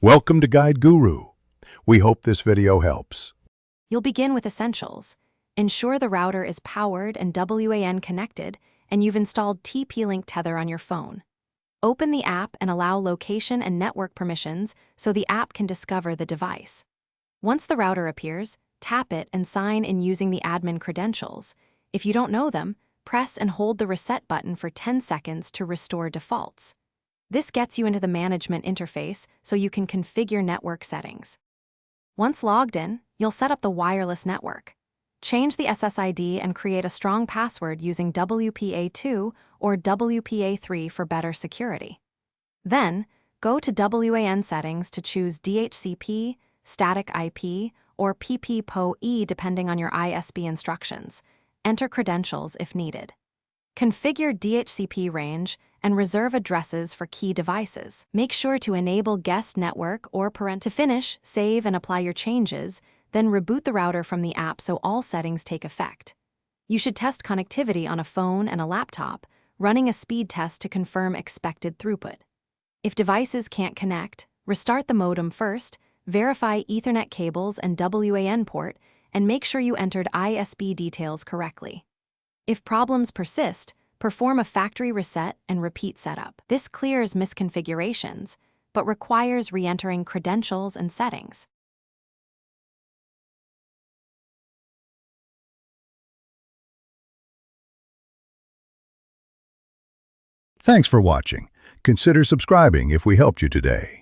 Welcome to Guide Guru. We hope this video helps. You'll begin with essentials. Ensure the router is powered and WAN connected, and you've installed TP-Link Tether on your phone. Open the app and allow location and network permissions so the app can discover the device. Once the router appears, tap it and sign in using the admin credentials. If you don't know them, press and hold the reset button for 10 seconds to restore defaults. This gets you into the management interface so you can configure network settings. Once logged in, you'll set up the wireless network. Change the SSID and create a strong password using WPA2 or WPA3 for better security. Then, go to WAN settings to choose DHCP, static IP, or PPPoE depending on your ISP instructions. Enter credentials if needed. Configure DHCP range and reserve addresses for key devices. Make sure to enable guest network or parent. To finish, save and apply your changes, then reboot the router from the app so all settings take effect. You should test connectivity on a phone and a laptop, running a speed test to confirm expected throughput. If devices can't connect, restart the modem first, verify Ethernet cables and WAN port, and make sure you entered ISP details correctly. If problems persist, perform a factory reset and repeat setup. This clears misconfigurations, but requires re-entering credentials and settings. Thanks for watching. Consider subscribing if we helped you today.